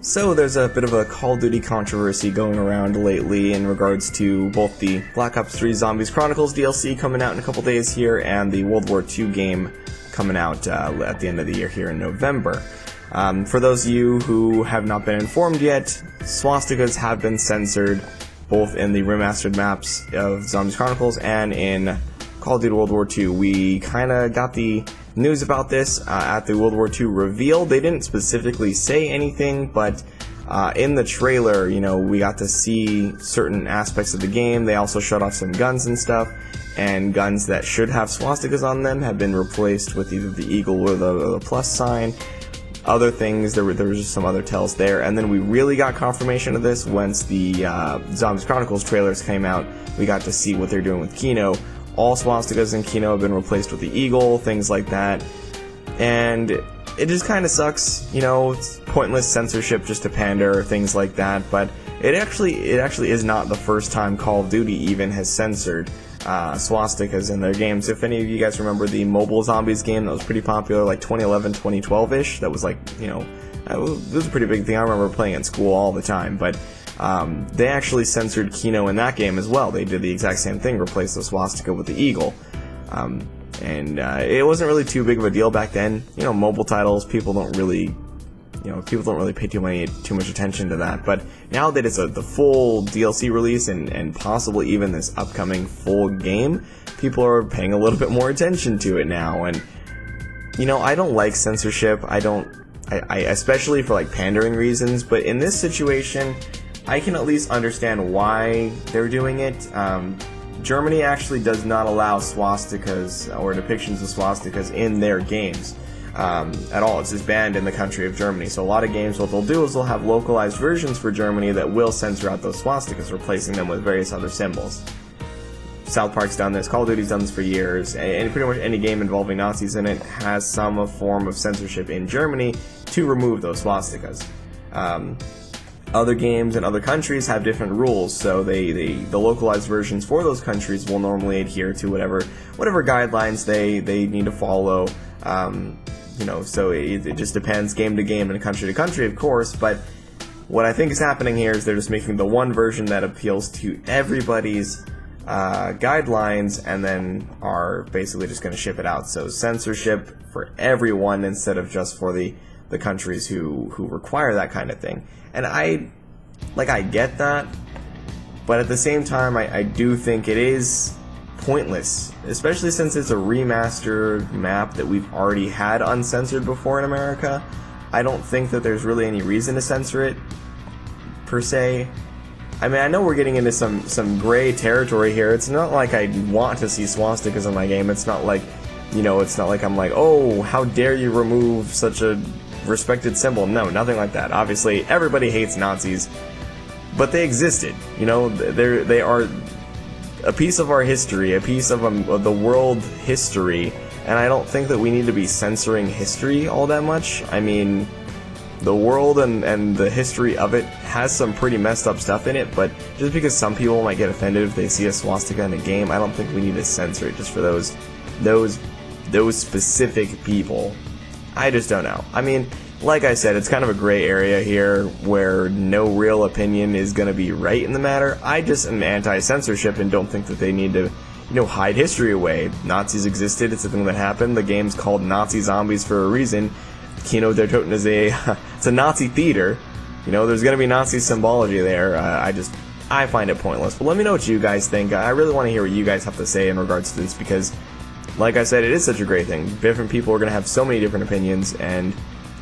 So there's a bit of a Call of Duty controversy going around lately in regards to both the Black Ops 3 Zombies Chronicles DLC coming out in a couple days here and the World War II game coming out at the end of the year here in November. For those of you who have not been informed yet, Swastikas have been censored both in the remastered maps of Zombies Chronicles and in Call of Duty World War II. We kind of got the news about this at the World War II reveal. They didn't specifically say anything, but in the trailer, we got to see certain aspects of the game. They also showed off some guns and stuff, and guns that should have swastikas on them have been replaced with either the eagle or the plus sign. Other things, there was just some other tells there, and then we really got confirmation of this once the Zombies Chronicles trailers came out. We got to see what they're doing with Kino. All swastikas in Kino have been replaced with the eagle, things like that, and it just kind of sucks. It's pointless censorship just to pander, things like that. But it actually is not the first time Call of Duty even has censored swastikas in their games. If any of you guys remember the mobile zombies game that was pretty popular, like 2011, 2012-ish, that was like, it was a pretty big thing. I remember playing in school all the time, but they actually censored Kino in that game as well. They did the exact same thing, replaced the swastika with the eagle. And it wasn't really too big of a deal back then. Mobile titles, people don't really pay too much attention to that. But now that it's the full DLC release and possibly even this upcoming full game, people are paying a little bit more attention to it now. And I don't like censorship. I especially for like pandering reasons. But in this situation, I can at least understand why they're doing it. Germany actually does not allow swastikas or depictions of swastikas in their games at all. It's just banned in the country of Germany. So a lot of games, what they'll do is they'll have localized versions for Germany that will censor out those swastikas, replacing them with various other symbols. South Park's done this, Call of Duty's done this for years, and pretty much any game involving Nazis in it has some form of censorship in Germany to remove those swastikas. Other games in other countries have different rules, so the localized versions for those countries will normally adhere to whatever guidelines they need to follow. So it just depends game to game and country to country, of course. But what I think is happening here is they're just making the one version that appeals to everybody's guidelines, and then are basically just going to ship it out. So censorship for everyone instead of just for the countries who require that kind of thing. And I get that, but at the same time, I do think it is pointless, especially since it's a remastered map that we've already had uncensored before in America. I don't think that there's really any reason to censor it, per se. I mean, I know we're getting into some gray territory here. It's not like I want to see swastikas in my game. It's not like, it's not like I'm like, oh, how dare you remove such a respected symbol. No, nothing like that. Obviously, everybody hates Nazis, but they existed. They are a piece of our history, a piece of the world history, and I don't think that we need to be censoring history all that much. I mean, the world and the history of it has some pretty messed up stuff in it, but just because some people might get offended if they see a swastika in a game, I don't think we need to censor it just for those specific people. I just don't know. I mean, like I said, it's kind of a gray area here where no real opinion is going to be right in the matter. I just am anti-censorship and don't think that they need to, hide history away. Nazis existed. It's a thing that happened. The game's called Nazi Zombies for a reason. Kino der Toten is it's a Nazi theater. There's going to be Nazi symbology there. I find it pointless. But let me know what you guys think. I really want to hear what you guys have to say in regards to this, because like I said, it is such a great thing. Different people are going to have so many different opinions, and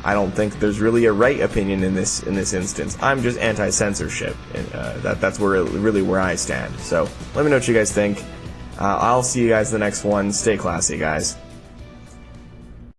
I don't think there's really a right opinion in this instance. I'm just anti-censorship, and that's where I stand. So let me know what you guys think. I'll see you guys in the next one. Stay classy, guys.